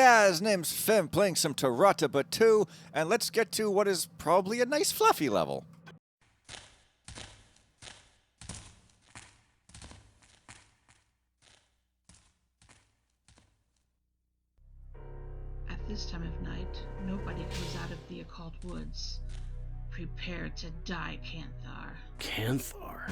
Yeah, his name's Fem, playing some Tarata Batu, and let's get to what is probably a nice fluffy level. At this time of night, nobody comes out of the occult woods. Prepare to die, Canthar. Canthar?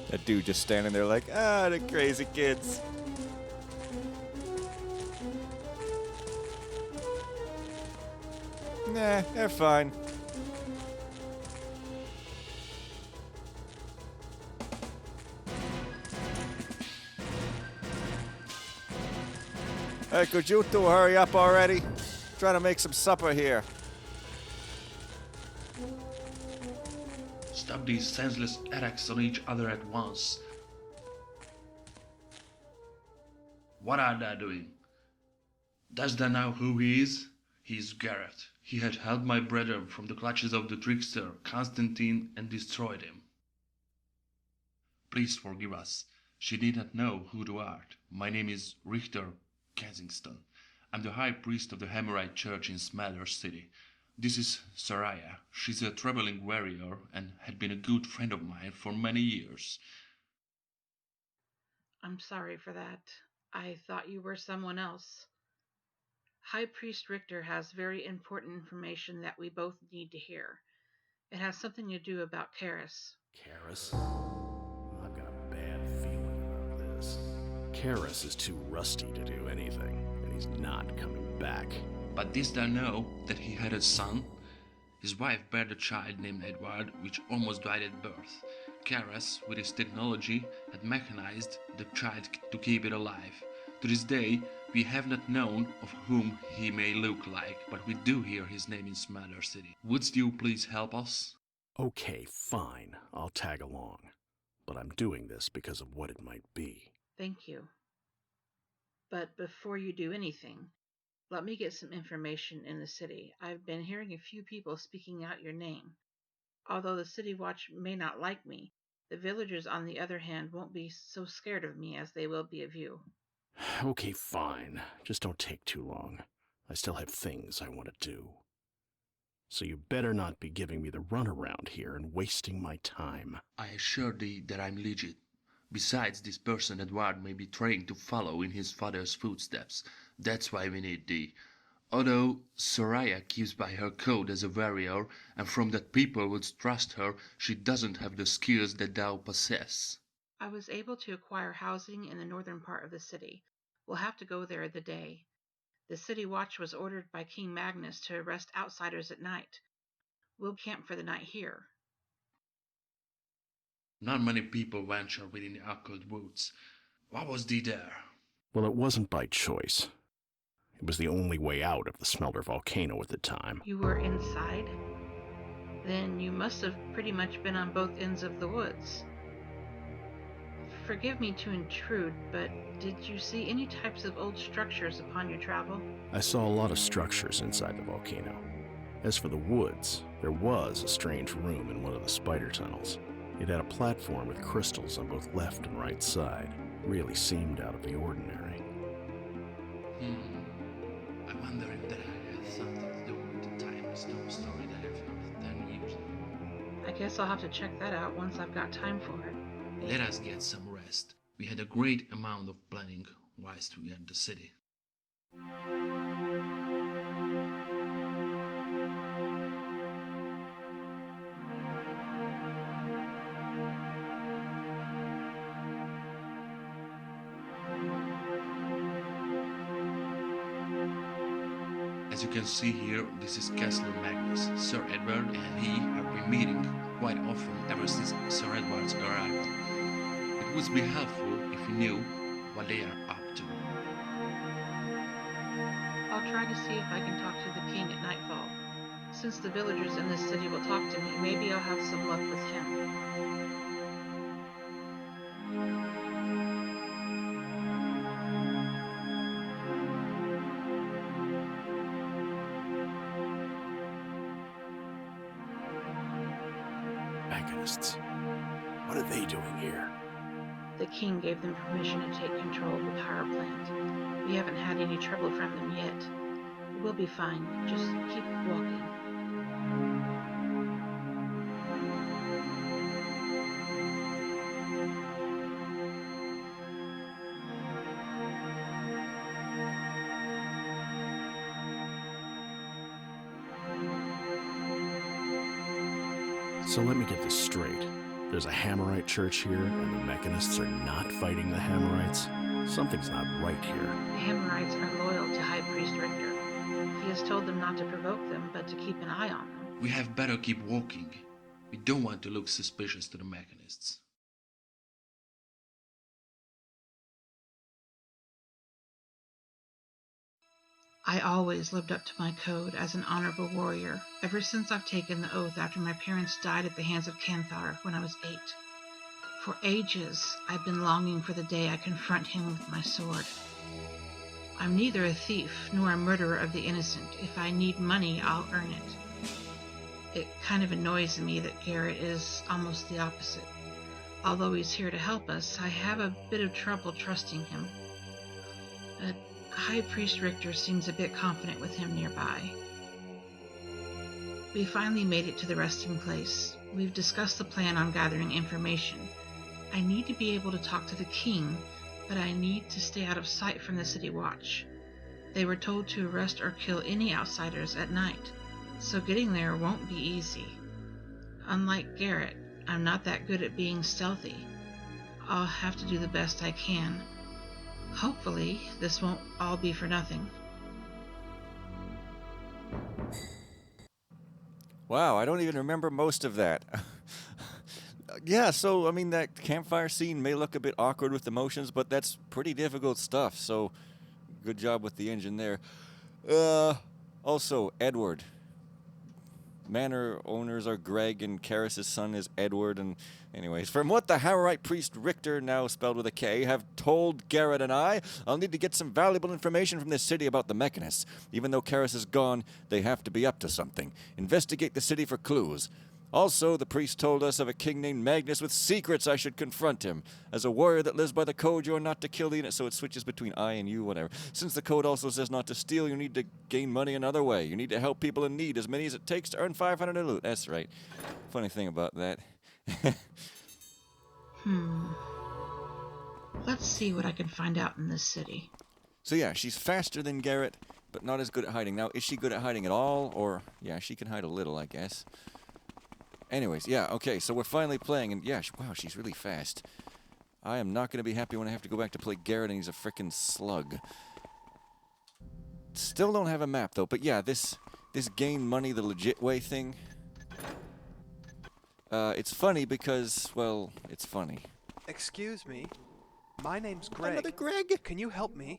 That dude just standing there like, the crazy kids. Nah, they're fine. Hey, could you two hurry up already? Trying to make some supper here. Stop these senseless attacks on each other at once. What are they doing? Does they know who he is? He is Garrett. He had helped my brother from the clutches of the trickster, Constantine, and destroyed him. Please forgive us. She did not know who thou art. My name is Richter Kensington. I'm the high priest of the Hammerite Church in Smaller City. This is Saria. She's a traveling warrior and had been a good friend of mine for many years. I'm sorry for that. I thought you were someone else. High Priest Richter has very important information that we both need to hear. It has something to do about Karis. Karis? I've got a bad feeling about this. Karis is too rusty to do anything, and he's not coming back. But didst thou know that he had a son? His wife bare a child named Edward, which almost died at birth. Karas, with his technology, had mechanized the child to keep it alive. To this day, we have not known of whom he may look like, but we do hear his name in Smaller City. Wouldst you please help us? Okay, fine. I'll tag along. But I'm doing this because of what it might be. Thank you. But before you do anything, let me get some information in the city. I've been hearing a few people speaking out your name. Although the City Watch may not like me, the villagers, on the other hand, won't be so scared of me as they will be of you. Okay, fine. Just don't take too long. I still have things I want to do. So you better not be giving me the runaround here and wasting my time. I assure thee that I'm legit. Besides, this person Edward may be trying to follow in his father's footsteps. That's why we need thee. Although Saria keeps by her code as a warrior, and from that people would trust her, she doesn't have the skills that thou possess. I was able to acquire housing in the northern part of the city. We'll have to go there the day. The City Watch was ordered by King Magnus to arrest outsiders at night. We'll camp for the night here. Not many people venture within the occult woods. What was thee there? Well, it wasn't by choice. It was the only way out of the Smelter volcano at the time. You were inside? Then you must have pretty much been on both ends of the woods. Forgive me to intrude, but did you see any types of old structures upon your travel? I saw a lot of structures inside the volcano. As for the woods, there was a strange room in one of the spider tunnels. It had a platform with crystals on both left and right side. Really seemed out of the ordinary. I wonder if that had something to do with the time stone story that I've heard 10 years ago. I guess I'll have to check that out once I've got time for it. Let us get some rest. We had a great amount of planning whilst we were at the city. As you can see here, this is Castle Magnus. Sir Edward and he have been meeting quite often ever since Sir Edward's arrival. It would be helpful if you knew what they are up to. I'll try to see if I can talk to the king at nightfall. Since the villagers in this city will talk to me, maybe I'll have some luck with him. mechanists. What are they doing here? The king gave them permission to take control of the power plant. We haven't had any trouble from them yet. We'll be fine. Just keep walking. So let me get this straight. There's a Hammerite church here, and the mechanists are not fighting the Hammerites? Something's not right here. The Hammerites are loyal to High Priest Richter. He has told them not to provoke them, but to keep an eye on them. We have better keep walking. We don't want to look suspicious to the mechanists. I always lived up to my code as an honorable warrior, ever since I've taken the oath after my parents died at the hands of Canthar when I was 8. For ages, I've been longing for the day I confront him with my sword. I'm neither a thief nor a murderer of the innocent. If I need money, I'll earn it. It kind of annoys me that Garrett is almost the opposite. Although he's here to help us, I have a bit of trouble trusting him. But High Priest Richter seems a bit confident with him nearby. We finally made it to the resting place. We've discussed the plan on gathering information. I need to be able to talk to the king, but I need to stay out of sight from the City Watch. They were told to arrest or kill any outsiders at night, so getting there won't be easy. Unlike Garrett, I'm not that good at being stealthy. I'll have to do the best I can. Hopefully, this won't all be for nothing. Wow, I don't even remember most of that. Yeah, so, I mean, that campfire scene may look a bit awkward with emotions, but that's pretty difficult stuff, so good job with the engine there. Also, Edward. Manor owners are Greg, and Karis' son is Edward, and anyways, from what the Hammerite priest Richter, now spelled with a K, have told Garrett and I'll need to get some valuable information from this city about the mechanists. Even though Karis is gone, they have to be up to something. Investigate the city for clues. Also, the priest told us of a king named Magnus with secrets. I should confront him. As a warrior that lives by the code, you are not to kill the innocent, so it switches between I and you, whatever. Since the code also says not to steal, you need to gain money another way. You need to help people in need, as many as it takes to earn 500 in loot. That's right. Funny thing about that. Let's see what I can find out in this city. So yeah, she's faster than Garrett, but not as good at hiding. Now, is she good at hiding at all? Or, yeah, she can hide a little, I guess. Anyways, yeah, okay, so we're finally playing, and yeah, wow, she's really fast. I am not going to be happy when I have to go back to play Garrett and he's a frickin' slug. Still don't have a map, though, but yeah, this gain money the legit way thing, it's funny because, well, it's funny. Excuse me, my name's Greg. Another Greg? Can you help me?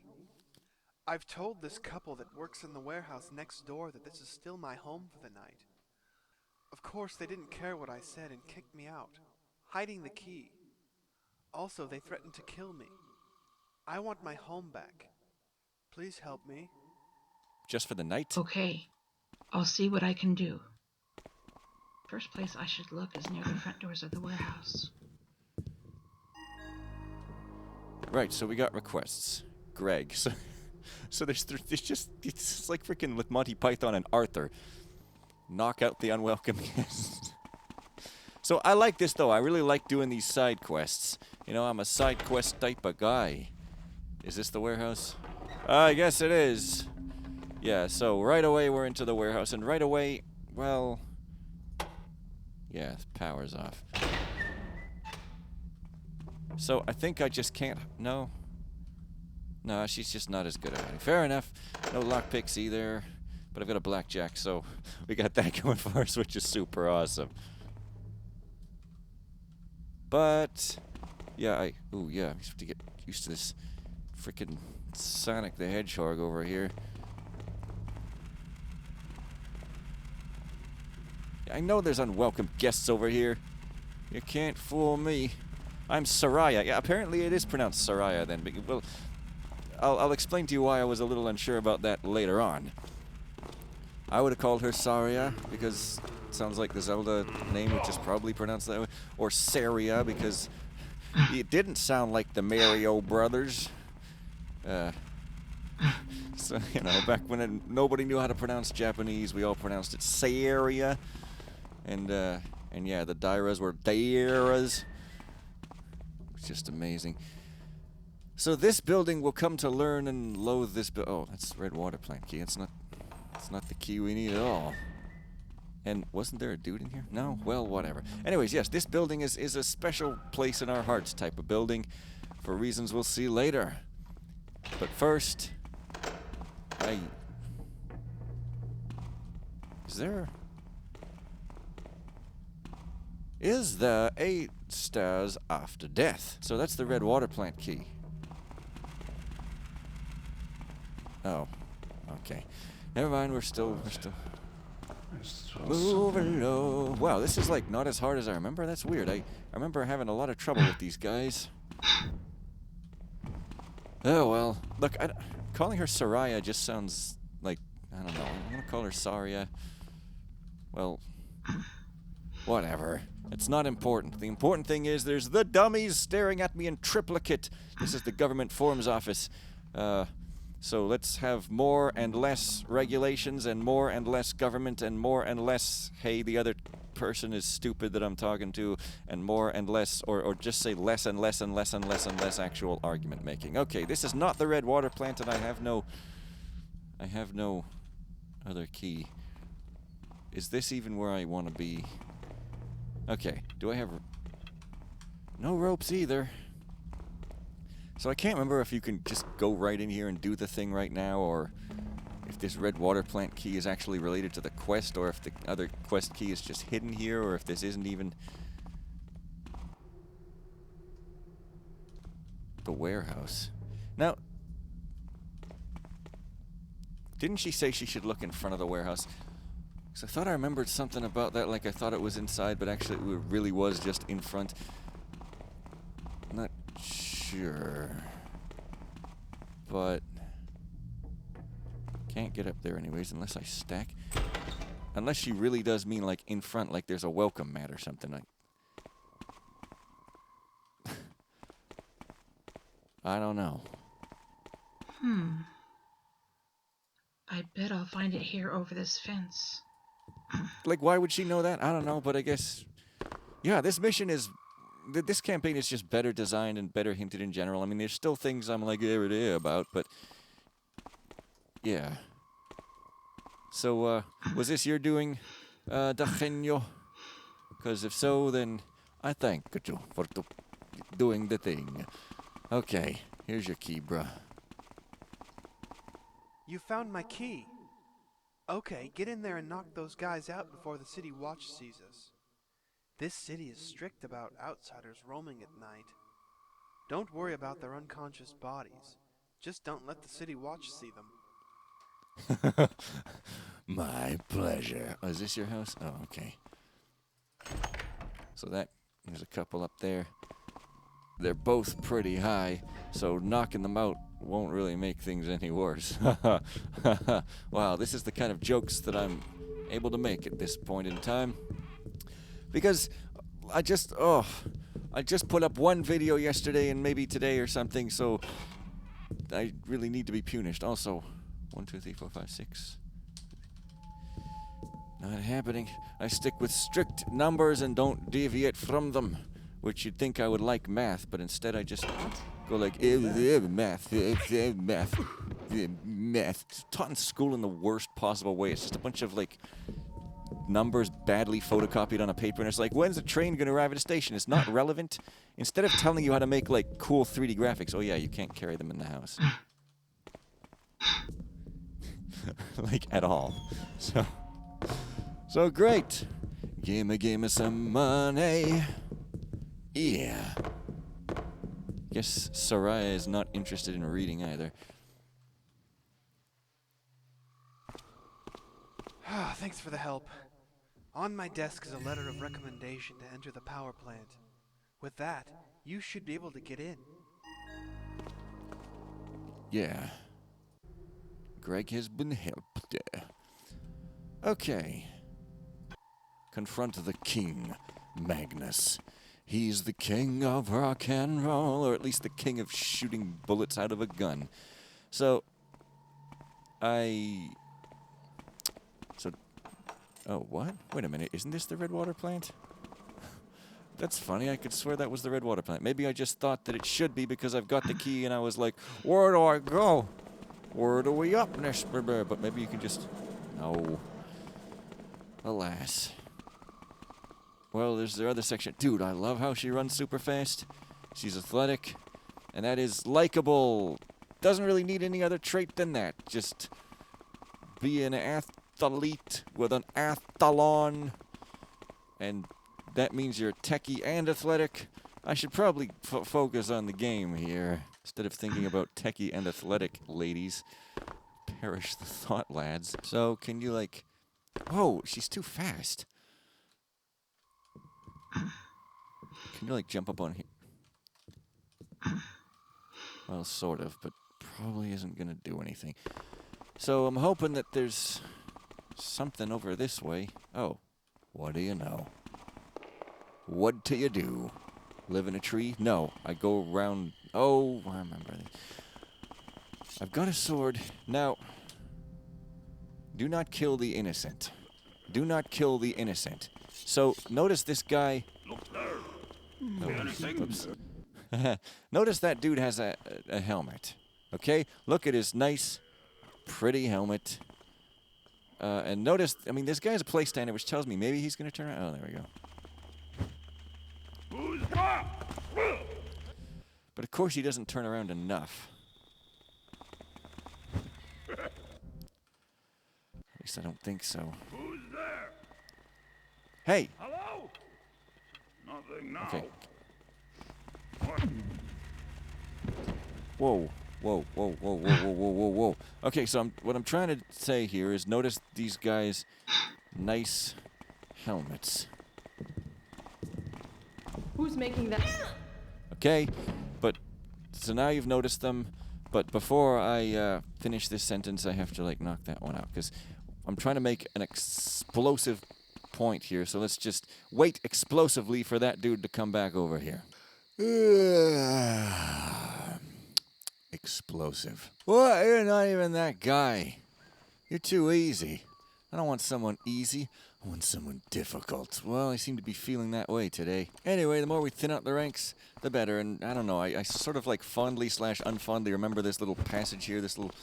I've told this couple that works in the warehouse next door that this is still my home for the night. Of course, they didn't care what I said and kicked me out, hiding the key. Also, they threatened to kill me. I want my home back. Please help me. Just for the night? Okay, I'll see what I can do. First place I should look is near the front doors of the warehouse. Right, so we got requests. Greg. So there's just, it's like freaking with Monty Python and Arthur. Knock out the unwelcome guest. So I like this, though. I really like doing these side quests. You know, I'm a side quest type of guy. Is this the warehouse? I guess it is. Yeah, so right away we're into the warehouse, and right away, well, yeah, power's off. So I think I just can't, no, she's just not as good at hiding. Fair enough. No lockpicks either. But I've got a blackjack, so we got that going for us, which is super awesome. But, yeah, I have to get used to this freaking Sonic the Hedgehog over here. I know there's unwelcome guests over here. You can't fool me. I'm Saria. Yeah, apparently it is pronounced Saria then. But, well, I'll explain to you why I was a little unsure about that later on. I would have called her Saria because sounds like the Zelda name, which is probably pronounced that way. Or Saria, because it didn't sound like the Mario Brothers. So, you know, back when nobody knew how to pronounce Japanese, we all pronounced it Saria. And yeah, the Dairas were Dairas. It's just amazing. So this building will come to learn and loathe this oh, that's red water plant key. It's not the key we need at all. And wasn't there a dude in here? No? Well, whatever. Anyways, yes, this building is a special place in our hearts type of building for reasons we'll see later. But first, Is there 8 stairs after death? So that's the red water plant key. Oh, okay. Never mind, we're still moving low. Wow, this is like not as hard as I remember. That's weird. I remember having a lot of trouble with these guys. Oh well. Look, calling her Saria just sounds like, I don't know. I'm gonna call her Saria. Well, whatever. It's not important. The important thing is there's the dummies staring at me in triplicate. This is the government forms office. So let's have more and less regulations and more and less government and more and less, hey, the other person is stupid that I'm talking to, and more and less, or just say less and less and less and less and less actual argument making. Okay, this is not the red water plant, and I have no other key. Is this even where I want to be? Okay, do I have no ropes either? So I can't remember if you can just go right in here and do the thing right now, or if this red water plant key is actually related to the quest, or if the other quest key is just hidden here, or if this isn't even the warehouse. Now, didn't she say she should look in front of the warehouse? Because I thought I remembered something about that, like I thought it was inside, but actually it really was just in front. I'm not sure. But can't get up there anyways unless I stack. Unless she really does mean like in front, like there's a welcome mat or something. Like I don't know. I bet I'll find it here over this fence. Like, why would she know that? I don't know, but I guess, yeah, this mission is, this campaign is just better designed and better hinted in general. I mean, there's still things I'm like, about, but, yeah. So, was this your doing, Dagenio? Because if so, then I thank you for doing the thing. Okay, here's your key, bruh. You found my key. Okay, get in there and knock those guys out before the city watch sees us. This city is strict about outsiders roaming at night. Don't worry about their unconscious bodies. Just don't let the city watch see them. My pleasure. Oh, is this your house? Oh, okay. So there's a couple up there. They're both pretty high, so knocking them out won't really make things any worse. Wow, this is the kind of jokes that I'm able to make at this point in time. Because I just put up one video yesterday and maybe today or something, so I really need to be punished. Also, 1, 2, 3, 4, 5, 6. Not happening. I stick with strict numbers and don't deviate from them. Which you'd think I would like math, but instead I just go like, math. It's taught in school in the worst possible way. It's just a bunch of, like, numbers badly photocopied on a paper, and it's like, when's the train going to arrive at a station? It's not relevant. Instead of telling you how to make, like, cool 3D graphics, oh yeah, you can't carry them in the house. Like, at all. So great. Gimme some money. Yeah. Guess Saria is not interested in reading either. Thanks for the help. On my desk is a letter of recommendation to enter the power plant. With that, you should be able to get in. Yeah. Greg has been helped. Okay. confront the king, Magnus. He's the king of rock and roll, or at least the king of shooting bullets out of a gun. So, oh, what? Wait a minute, isn't this the Redwater plant? That's funny, I could swear that was the Redwater plant. Maybe I just thought that it should be because I've got the key and I was like, where do I go? Where do we up, Neshberber? But maybe you can just... No. Alas. Well, there's the other section. Dude, I love how she runs super fast. She's athletic. And that is likable. Doesn't really need any other trait than that. Just be an athlete with an athlon. And that means you're techie and athletic. I should probably focus on the game here. Instead of thinking about techie and athletic ladies. Perish the thought, lads. So, can you, like... Whoa, she's too fast. Can you, like, jump up on here? Well, sort of, but probably isn't gonna do anything. So, I'm hoping that there's something over this way. Oh, what do you know? What do you do? Live in a tree? No, I go around... Oh, I remember this. I've got a sword. Now, do not kill the innocent. Do not kill the innocent. So, notice this guy... Look there. Oh, oops. Notice that dude has a helmet. Okay? Look at his nice, pretty helmet. And notice, I mean, this guy's a playstander, which tells me maybe he's going to turn around. Oh, there we go. But of course he doesn't turn around enough. At least I don't think so. Who's there? Hey! Hello? Nothing now. Okay. What? Whoa. Whoa, whoa, whoa, whoa, whoa, whoa, whoa, whoa. Okay, so what I'm trying to say here is notice these guys' nice helmets. Who's making that? Okay, but so now you've noticed them, but before I finish this sentence, I have to like knock that one out because I'm trying to make an explosive point here. So let's just wait explosively for that dude to come back over here. Explosive. What? You're not even that guy. You're too easy. I don't want someone easy. I want someone difficult. Well, I seem to be feeling that way today. Anyway, the more we thin out the ranks, the better. And I don't know, I sort of like fondly / unfondly remember this little passage here, this little,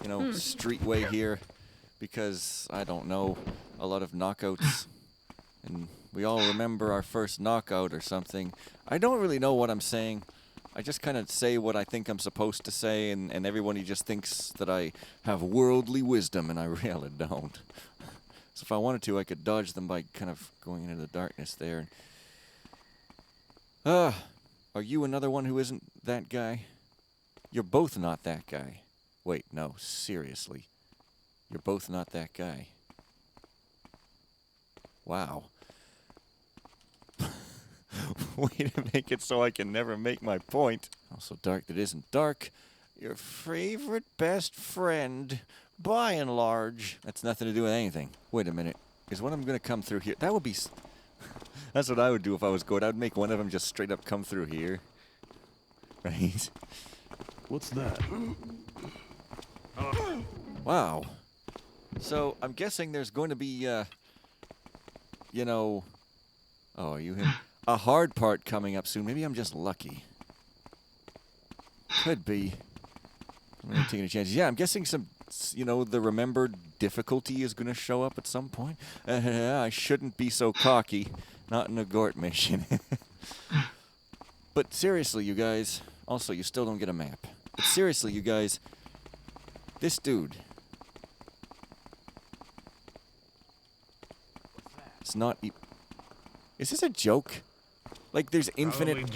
you know, streetway here. Because, I don't know, a lot of knockouts. And we all remember our first knockout or something. I don't really know what I'm saying. I just kind of say what I think I'm supposed to say, and everybody just thinks that I have worldly wisdom, and I really don't. So if I wanted to, I could dodge them by kind of going into the darkness there. Are you another one who isn't that guy? You're both not that guy. Wait, no, seriously. You're both not that guy. Wow. Way to make it so I can never make my point. Also dark that isn't dark. Your favorite best friend, by and large. That's nothing to do with anything. Wait a minute. Is one of them going to come through here? That would be... That's what I would do if I was good. I would make one of them just straight up come through here. Right? What's that? Wow. So, I'm guessing there's going to be, you know... Oh, are you him? A hard part coming up soon. Maybe I'm just lucky. Could be. I'm really taking a chance. Yeah, I'm guessing some, you know, the remembered difficulty is going to show up at some point. I shouldn't be so cocky. Not in a Gort mission. But seriously, you guys. Also, you still don't get a map. But seriously, you guys. This dude. It's not... Is this a joke? Like there's infinite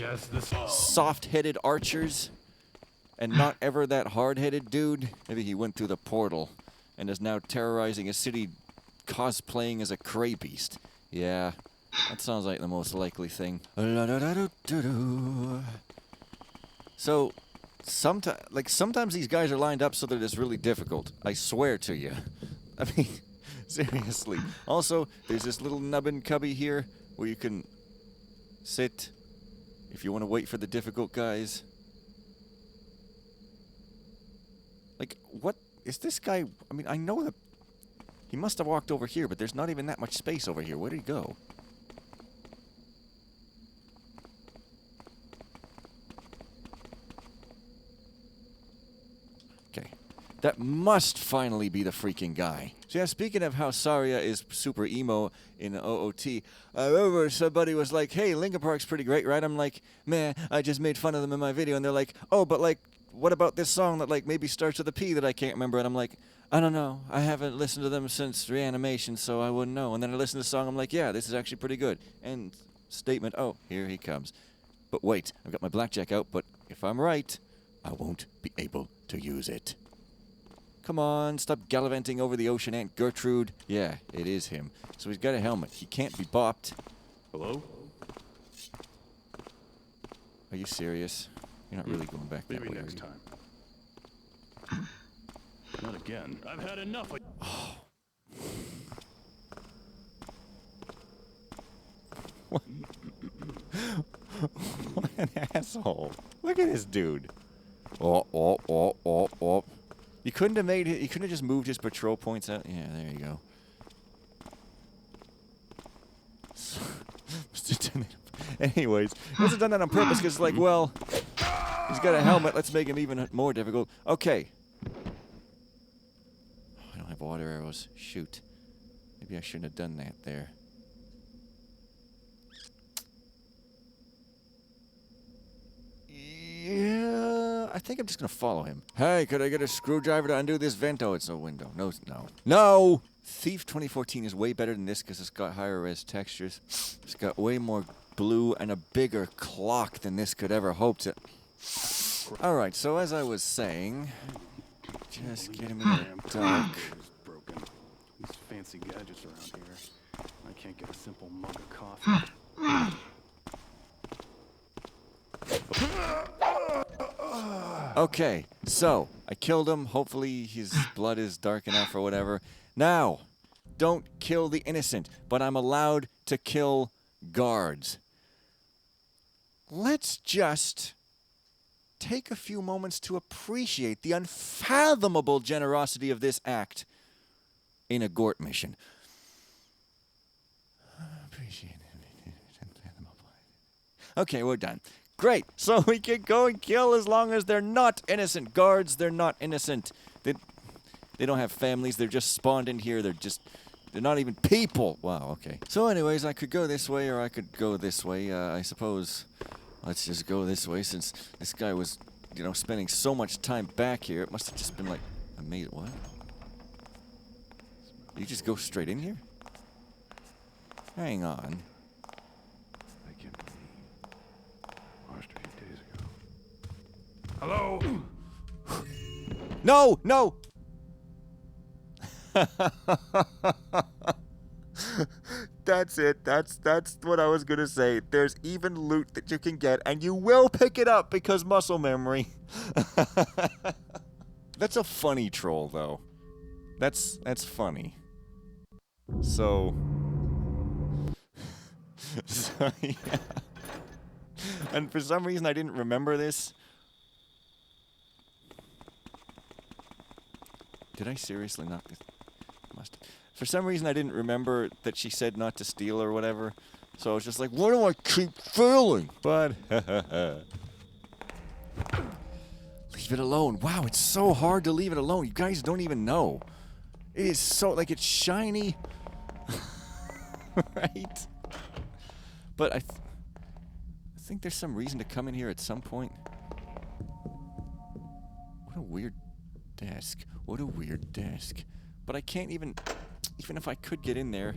soft-headed archers and not ever that hard-headed dude? Maybe he went through the portal and is now terrorizing a city cosplaying as a cray beast. Yeah, that sounds like the most likely thing. So, sometimes these guys are lined up so that it's really difficult. I swear to you. I mean, Seriously. Also, there's this little nubbin cubby here where you can sit if you want to wait for the difficult guys. Like, what is this guy? I mean, I know that he must have walked over here, but there's not even that much space over here. Where did he go? Okay. That must finally be the freaking guy. So yeah, speaking of how Saria is super emo in OOT, I remember somebody was like, hey, Linkin Park's pretty great, right? I'm like, man, I just made fun of them in my video. And they're like, oh, but like, what about this song that like maybe starts with a P that I can't remember? And I'm like, I don't know. I haven't listened to them since Reanimation, so I wouldn't know. And then I listen to the song, I'm like, yeah, this is actually pretty good. And statement, oh, here he comes. But wait, I've got my blackjack out, but if I'm right, I won't be able to use it. Come on, stop gallivanting over the ocean, Aunt Gertrude. Yeah, it is him. So he's got a helmet. He can't be bopped. Hello? Are you serious? You're not really going back that Maybe way, next are you? time. Not again. I've had enough of... What an asshole. Look at this dude. Oh. You couldn't have made it. You couldn't have just moved his patrol points out. Yeah, there you go. Anyways, he must have done that on purpose because, like, well, he's got a helmet. Let's make him even more difficult. Okay. I don't have water arrows. Shoot. Maybe I shouldn't have done that there. Yeah, I think I'm just gonna follow him. Hey, could I get a screwdriver to undo this vent? Oh, it's a window. No! Thief 2014 is way better than this because it's got higher res textures. It's got way more blue and a bigger clock than this could ever hope to. Alright, so as I was saying, just get him in the dark. Broken. These fancy gadgets around here. I can't get a simple mug of coffee. Okay, so I killed him. Hopefully his blood is dark enough or whatever. Now, don't kill the innocent, but I'm allowed to kill guards. Let's just take a few moments to appreciate the unfathomable generosity of this act in a Gort mission. Appreciate it. Okay, we're done. Great. So we can go and kill as long as they're not innocent. Guards, they're not innocent. They don't have families. They're just spawned in here. They're not even people. Wow, okay. So anyways, I could go this way or I could go this way. I suppose let's just go this way since this guy was, spending so much time back here. It must have just been like, what? You just go straight in here? Hang on. Hello? No! That's it. That's what I was gonna say. There's even loot that you can get, and you will pick it up because muscle memory. That's a funny troll, though. That's funny. So yeah. And for some reason I didn't remember this. Did I seriously not? Must. For some reason, I didn't remember that she said not to steal or whatever. So I was just like, why do I keep failing? But, leave it alone. Wow, it's so hard to leave it alone. You guys don't even know. It is so, like, it's shiny. Right? But I think there's some reason to come in here at some point. What a weird desk. What a weird desk. But I can't even if I could get in there.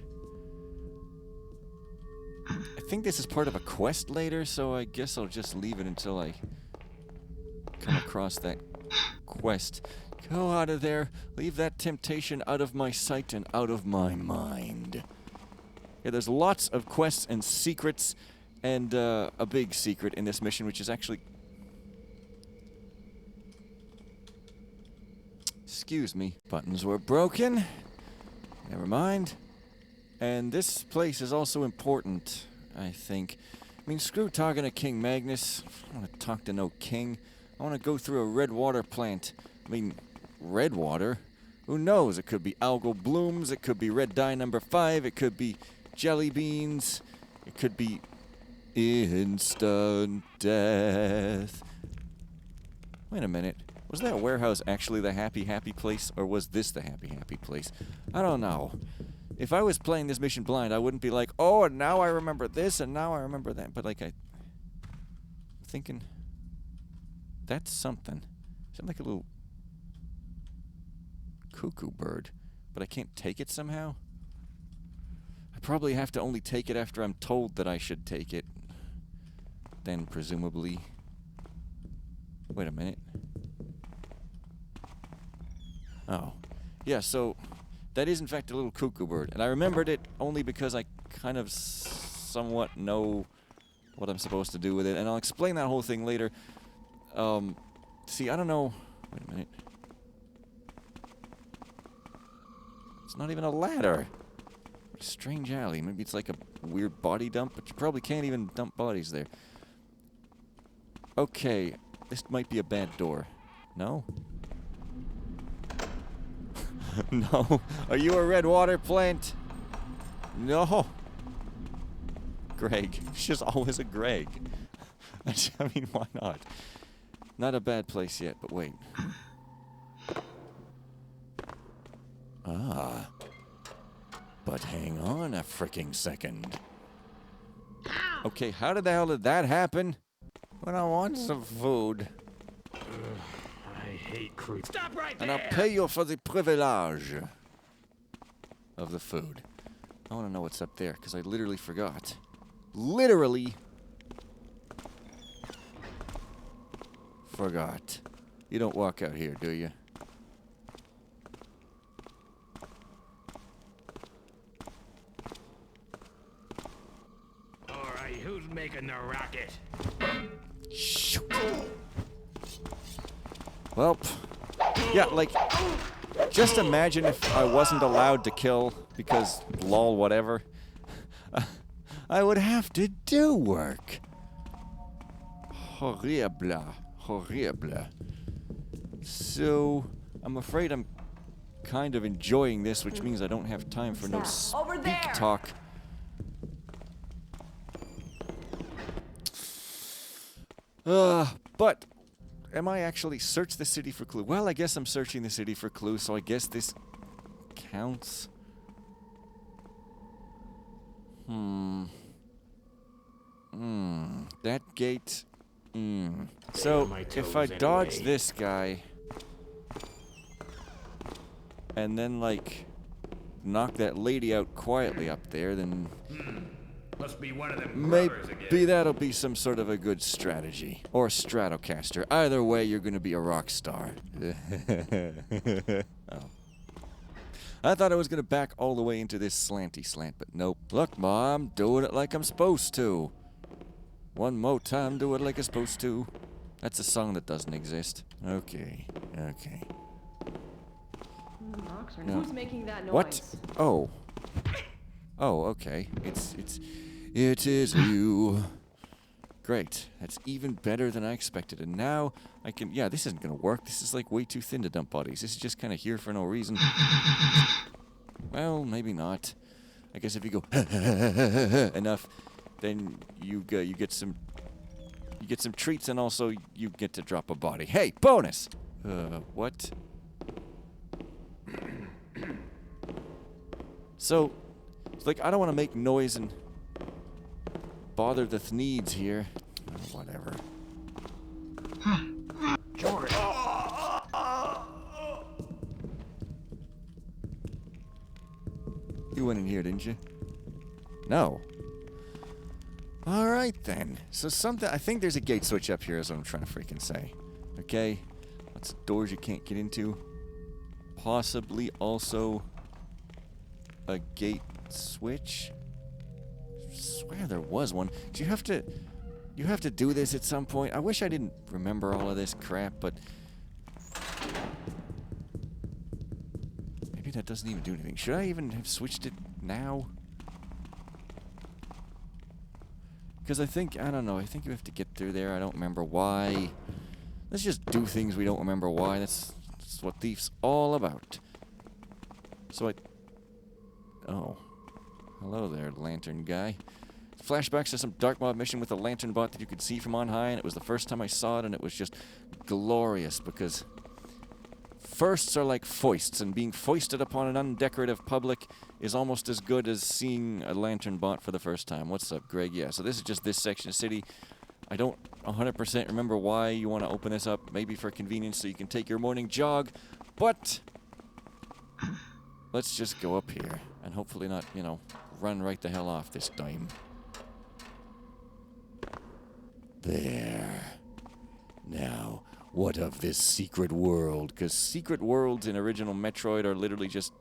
I think this is part of a quest later, so I guess I'll just leave it until I come across that quest. Go out of there. Leave that temptation out of my sight and out of my mind. Yeah, there's lots of quests and secrets, and a big secret in this mission, which is actually... Excuse me. Buttons were broken. Never mind. And this place is also important, I think. I mean, screw talking to King Magnus. I don't want to talk to no king. I want to go through a red water plant. I mean, red water? Who knows? It could be algal blooms. It could be red dye number 5. It could be jelly beans. It could be instant death. Wait a minute. Was that warehouse actually the happy place, or was this the happy place? I don't know. If I was playing this mission blind, I wouldn't be like, oh, and now I remember this, and now I remember that. But like, I'm thinking, that's something. Is it like a little cuckoo bird? But I can't take it somehow? I probably have to only take it after I'm told that I should take it. Then, presumably... Wait a minute. Oh. Yeah, so... That is, in fact, a little cuckoo bird. And I remembered it only because I kind of somewhat know what I'm supposed to do with it. And I'll explain that whole thing later. See, I don't know... Wait a minute. It's not even a ladder. What a strange alley. Maybe it's like a weird body dump, but you probably can't even dump bodies there. Okay, this might be a bad door. No? No. Are you a red water plant? No. Greg. It's just always a Greg. I mean, why not? Not a bad place yet, but wait. Ah. But hang on a fricking second. Okay, how the hell did that happen? When I want some food. I hate crew. Stop right And there! I'll pay you for the privilege of the food. I want to know what's up there, because I literally forgot. Literally forgot. You don't walk out here, do you? Alright, who's making the rocket? Shoot. Well, yeah, like, just imagine if I wasn't allowed to kill because lol whatever. I would have to do work. Horrible. Horrible. So, I'm afraid I'm kind of enjoying this, which means I don't have time for no speak talk. But am I actually search the city for clue? Well, I guess I'm searching the city for clue, so I guess this counts. That gate. So, if I dodge this guy, and then, like, knock that lady out quietly up there, then Must be one of them brothers again. maybe that'll be some sort of a good strategy. Or Stratocaster. Either way, you're gonna be a rock star. Oh. I thought I was gonna back all the way into this slanty slant, but nope. Look, Mom, doing it like I'm supposed to. One more time, do it like I'm supposed to. That's a song that doesn't exist. Okay, okay. No. Who's making that noise? What? Oh. Oh, okay. It is you. Great. That's even better than I expected. And now I can, yeah, this isn't gonna work. This is like way too thin to dump bodies. This is just kind of here for no reason. Well, maybe not. I guess if you go enough, then you get some treats, and also you get to drop a body. Hey, bonus. What? So, it's like I don't want to make noise and bother the thneeds here. Whatever. George. You went in here, didn't you? No. Alright then. So I think there's a gate switch up here is what I'm trying to freaking say. Okay? Lots of doors you can't get into. Possibly also a gate switch. I swear there was one. Do you have to do this at some point? I wish I didn't remember all of this crap, but maybe Maybe that doesn't even do anything. Should I even have switched it now? Because I don't know, I think you have to get through there. I don't remember why. Let's just do things we don't remember why. That's what Thief's all about. So oh. Hello there, lantern guy. Flashbacks to some dark mob mission with a lantern bot that you could see from on high, and it was the first time I saw it, and it was just glorious, because firsts are like foists, and being foisted upon an undecorative public is almost as good as seeing a lantern bot for the first time. What's up, Greg? Yeah, so this is just this section of city. I don't 100% remember why you want to open this up, maybe for convenience so you can take your morning jog, but let's just go up here, and hopefully not, run right the hell off this time. There. Now, what of this secret world? Because secret worlds in original Metroid are literally just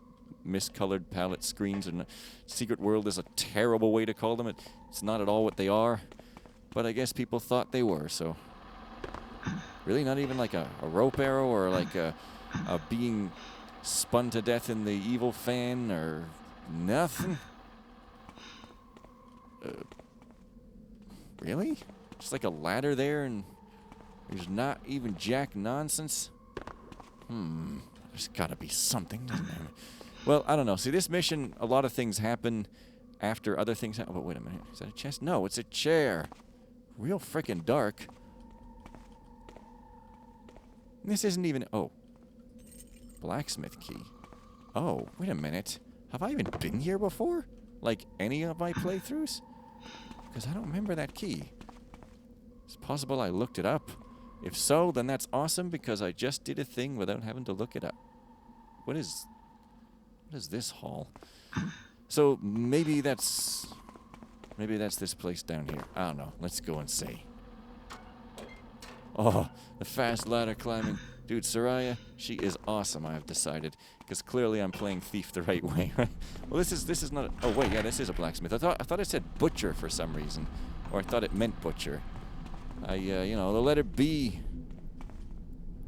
miscolored palette screens, and secret world is a terrible way to call them. It's not at all what they are, but I guess people thought they were, so... Really? Not even like a rope arrow, or like a being spun to death in the evil fan, or nothing? Really? Just like a ladder there, and there's not even jack nonsense? There's gotta be something, doesn't there? Well, I don't know. See, this mission, a lot of things happen after other things happen. Oh, but wait a minute. Is that a chest? No, it's a chair. Real frickin' dark. This isn't even... Oh. Blacksmith key. Oh, wait a minute. Have I even been here before? Like, any of my playthroughs? Because I don't remember that key. It's possible I looked it up. If so, then that's awesome, because I just did a thing without having to look it up. What is this hall? So maybe that's this place down here. I don't know. Let's go and see. Oh, the fast ladder climbing. Dude, Saria, she is awesome, I've decided. Because clearly I'm playing Thief the right way, right? Well, this is not... Oh, wait, yeah, this is a blacksmith. I thought it said butcher for some reason. Or I thought it meant butcher. The letter B.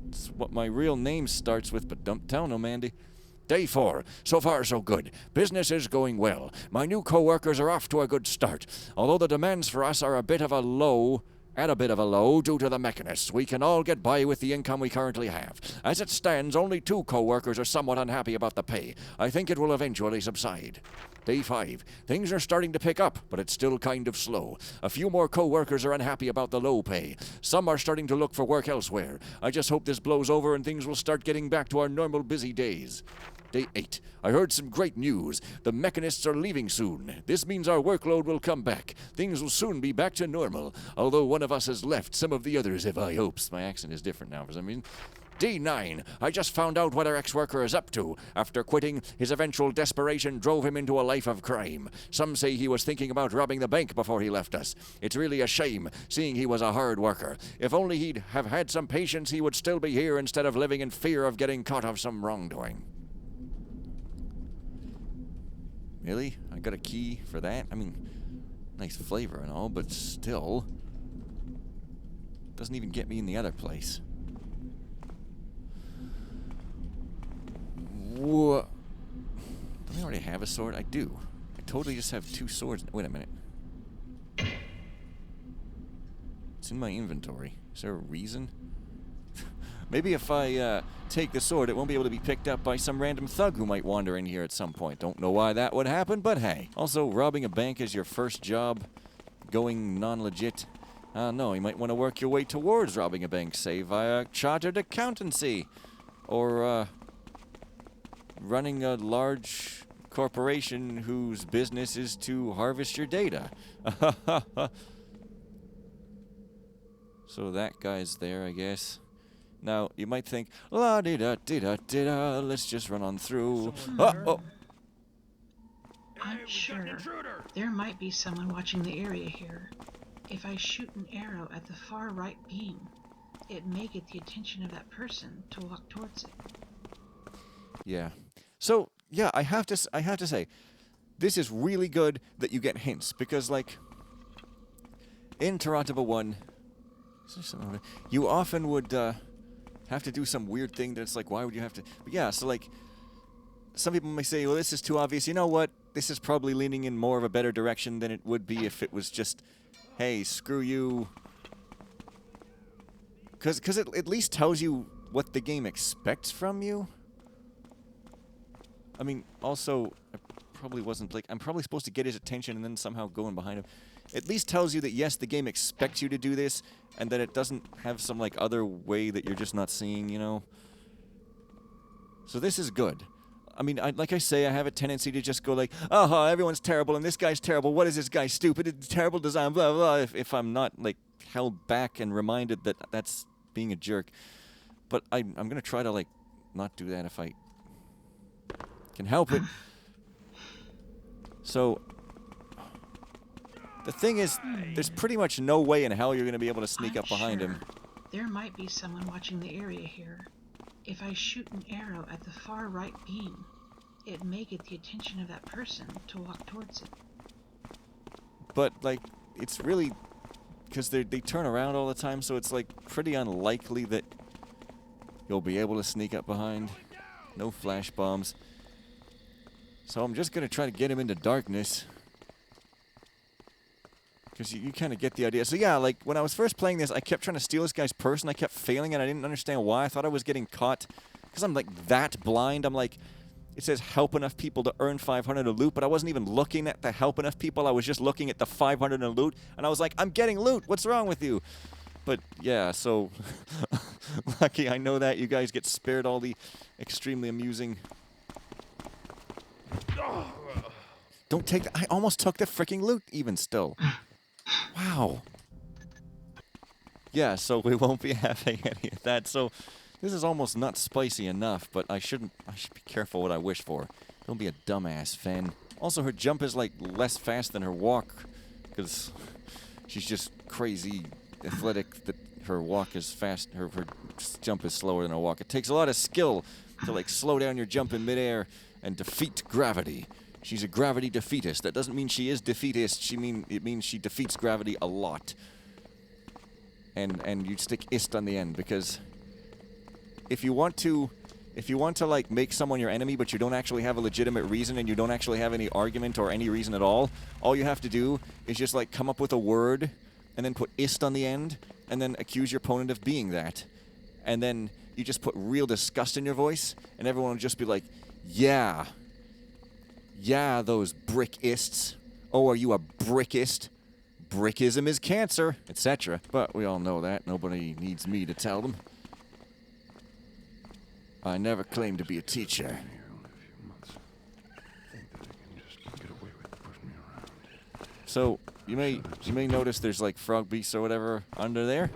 It's what my real name starts with, but don't tell no Mandy. Day 4. So far, so good. Business is going well. My new co-workers are off to a good start. Although the demands for us are at a bit of a low due to the mechanists, we can all get by with the income we currently have. As it stands, only 2 co-workers are somewhat unhappy about the pay. I think it will eventually subside. Day 5. Things are starting to pick up, but it's still kind of slow. A few more co-workers are unhappy about the low pay. Some are starting to look for work elsewhere. I just hope this blows over and things will start getting back to our normal busy days. Day 8. I heard some great news. The mechanists are leaving soon. This means our workload will come back. Things will soon be back to normal. Although one of us has left, some of the others have high hopes. My accent is different now for some reason. Day 9. I just found out what our ex-worker is up to. After quitting, his eventual desperation drove him into a life of crime. Some say he was thinking about robbing the bank before he left us. It's really a shame, seeing he was a hard worker. If only he'd have had some patience, he would still be here instead of living in fear of getting caught of some wrongdoing. Really? I got a key for that? I mean, nice flavor and all, but still. Doesn't even get me in the other place. What? Don't I already have a sword? I do. I totally just have 2 swords. Wait a minute. It's in my inventory. Is there a reason? Maybe if I take the sword, it won't be able to be picked up by some random thug who might wander in here at some point. Don't know why that would happen, but hey. Also, robbing a bank is your first job, going non-legit. No, you might want to work your way towards robbing a bank, say via chartered accountancy. Or, running a large corporation whose business is to harvest your data. So that guy's there, I guess. Now, you might think, la-di-da-di-da-di-da, let's just run on through. Oh! I'm sure there might be someone watching the area here. If I shoot an arrow at the far right beam, it may get the attention of that person to walk towards it. Yeah. So, yeah, I have to say, this is really good that you get hints, because, like, in Tarataba 1, you often would, have to do some weird thing that's like, why would you have to... But yeah, so, like, some people may say, well, this is too obvious. You know what? This is probably leaning in more of a better direction than it would be if it was just, hey, screw you. Because it at least tells you what the game expects from you. I mean, also, I probably wasn't, like, I'm probably supposed to get his attention and then somehow go in behind him. At least tells you that, yes, the game expects you to do this, and that it doesn't have some, like, other way that you're just not seeing, you know? So this is good. I mean, like I say, I have a tendency to just go like, oh, everyone's terrible, and this guy's terrible, what is this guy, stupid, it's terrible design, blah, blah, if I'm not, like, held back and reminded that that's being a jerk. But I'm going to try to, like, not do that if I can help it. So, the thing is, there's pretty much no way in hell you're going to be able to sneak up behind him. There might be someone watching the area here. If I shoot an arrow at the far right beam, it may get the attention of that person to walk towards it. But, like, it's really... because they turn around all the time, so it's, like, pretty unlikely that you'll be able to sneak up behind. No flash bombs. So I'm just going to try to get him into darkness. Because you kind of get the idea. So yeah, like, when I was first playing this, I kept trying to steal this guy's purse, and I kept failing, and I didn't understand why. I thought I was getting caught. Because I'm, like, that blind. I'm, like, it says help enough people to earn 500 in loot, but I wasn't even looking at the help enough people. I was just looking at the 500 in loot, and I was like, I'm getting loot. What's wrong with you? But, yeah, so, lucky I know that. You guys get spared all the extremely amusing... Don't take that. I almost took the freaking loot, even still. Wow. Yeah, so we won't be having any of that. So this is almost not spicy enough, but I should be careful what I wish for. Don't be a dumbass, Fen. Also, her jump is, like, less fast than her walk, because she's just crazy athletic that her walk is fast. Her jump is slower than her walk. It takes a lot of skill to, like, slow down your jump in midair and defeat gravity. She's a gravity defeatist. That doesn't mean she is defeatist. It means she defeats gravity a lot. And you stick ist on the end, because if you want to like make someone your enemy, but you don't actually have a legitimate reason, and you don't actually have any argument or any reason at all you have to do is just, like, come up with a word and then put ist on the end and then accuse your opponent of being that. And then you just put real disgust in your voice, and everyone will just be like, yeah. Yeah, those brickists. Oh, are you a brickist? Brickism is cancer, etc. But we all know that. Nobody needs me to tell them. I never claimed to be a teacher. So, you may notice there's, like, frog beasts or whatever under there.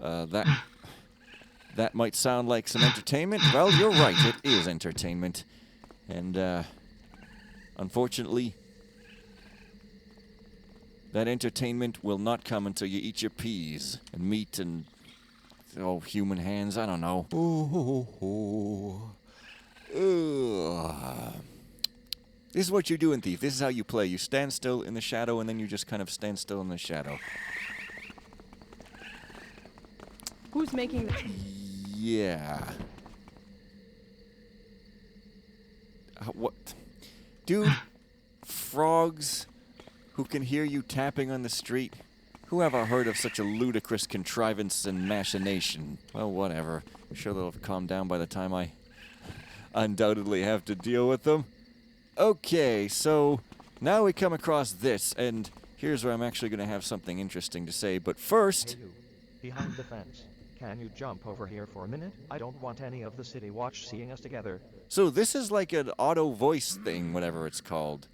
That might sound like some entertainment. Well, you're right, it is entertainment. And, unfortunately, that entertainment will not come until you eat your peas and meat and, oh, human hands, I don't know. This is what you do in Thief. This is how you play. You stand still in the shadow, and then you just kind of stand still in the shadow. Who's making the... Yeah. What? Dude, frogs who can hear you tapping on the street? Who ever heard of such a ludicrous contrivance and machination? Well, whatever. I'm sure they'll have calmed down by the time I undoubtedly have to deal with them. Okay, so now we come across this, and here's where I'm actually going to have something interesting to say, but first... Hey you, behind the fence. Can you jump over here for a minute? I don't want any of the city watch seeing us together. So this is like an auto voice thing, whatever it's called.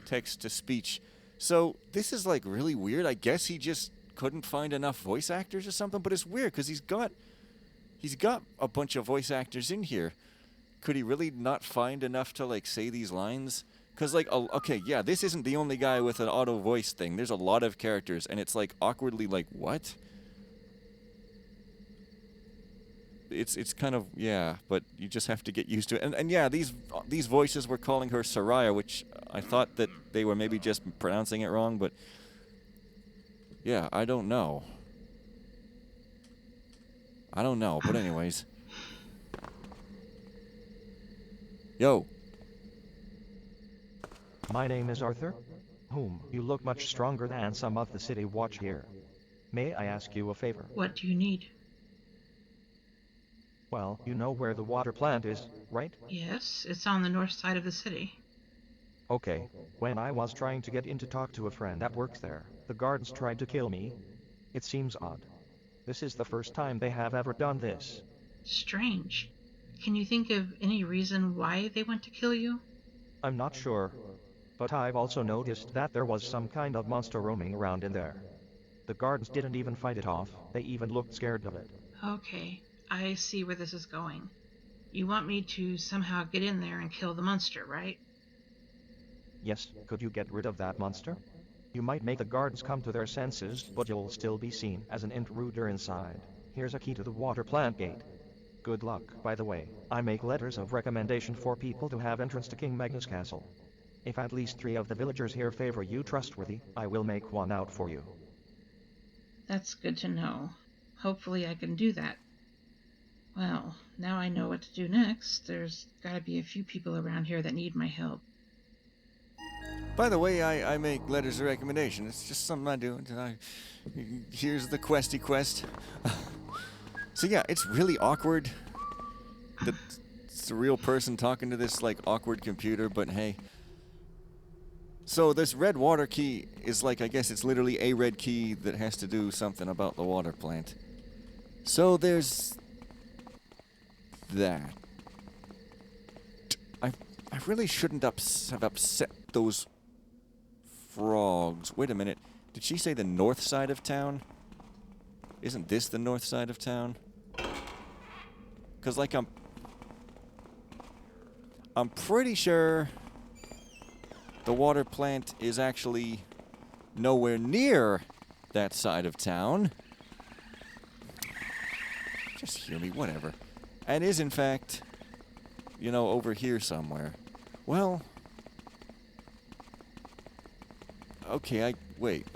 Text to speech. So this is, like, really weird. I guess he just couldn't find enough voice actors or something, but it's weird because he's got a bunch of voice actors in here. Could he really not find enough to, like, say these lines? Because, like, okay, yeah, this isn't the only guy with an auto voice thing. There's a lot of characters, and it's, like, awkwardly like, what? It's kind of, yeah, but you just have to get used to it. And yeah, these voices were calling her Saria, which I thought that they were maybe just pronouncing it wrong, but yeah, I don't know. But anyways. Yo, My name is Arthur. You look much stronger than some of the city watch here. May I ask you a favor? What do you need? Well, you know where the water plant is, right? Yes, it's on the north side of the city. Okay. When I was trying to get in to talk to a friend that works there, the guards tried to kill me. It seems odd. This is the first time they have ever done this. Strange. Can you think of any reason why they want to kill you? I'm not sure. But I've also noticed that there was some kind of monster roaming around in there. The guards didn't even fight it off, they even looked scared of it. Okay, I see where this is going. You want me to somehow get in there and kill the monster, right? Yes, could you get rid of that monster? You might make the guards come to their senses, but you'll still be seen as an intruder inside. Here's a key to the water plant gate. Good luck. By the way, I make letters of recommendation for people to have entrance to King Magnus Castle. If at least 3 of the villagers here favor you trustworthy, I will make one out for you. That's good to know. Hopefully I can do that. Well, now I know what to do next. There's gotta be a few people around here that need my help. By the way, I make letters of recommendation. It's just something I do. Here's the questy quest. So yeah, it's really awkward that it's a real person talking to this, like, awkward computer, but hey. So this red water key is like, I guess it's literally a red key that has to do something about the water plant. So there's that. I really shouldn't have upset those frogs. Wait a minute. Did she say the north side of town? Isn't this the north side of town? 'Cause like I'm pretty sure the water plant is actually nowhere near that side of town. Just hear me, whatever. And is in fact, you know, over here somewhere. Well, okay, wait.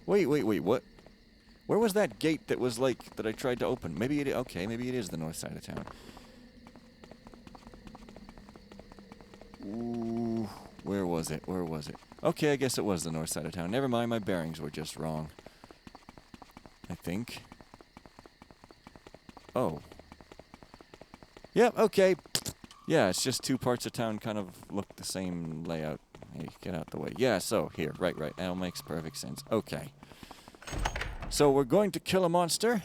Wait, what? Where was that gate that was like, that I tried to open? Maybe it is the north side of town. Ooh, where was it? Okay, I guess it was the north side of town. Never mind, my bearings were just wrong. I think. Oh. Yep, okay. Yeah, it's just 2 parts of town kind of look the same layout. Hey, get out the way. Yeah, so, here, right. That makes perfect sense. Okay. So we're going to kill a monster,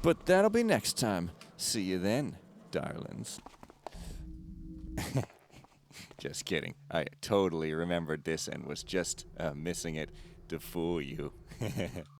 but that'll be next time. See you then, darlings. Just kidding. I totally remembered this and was just missing it to fool you.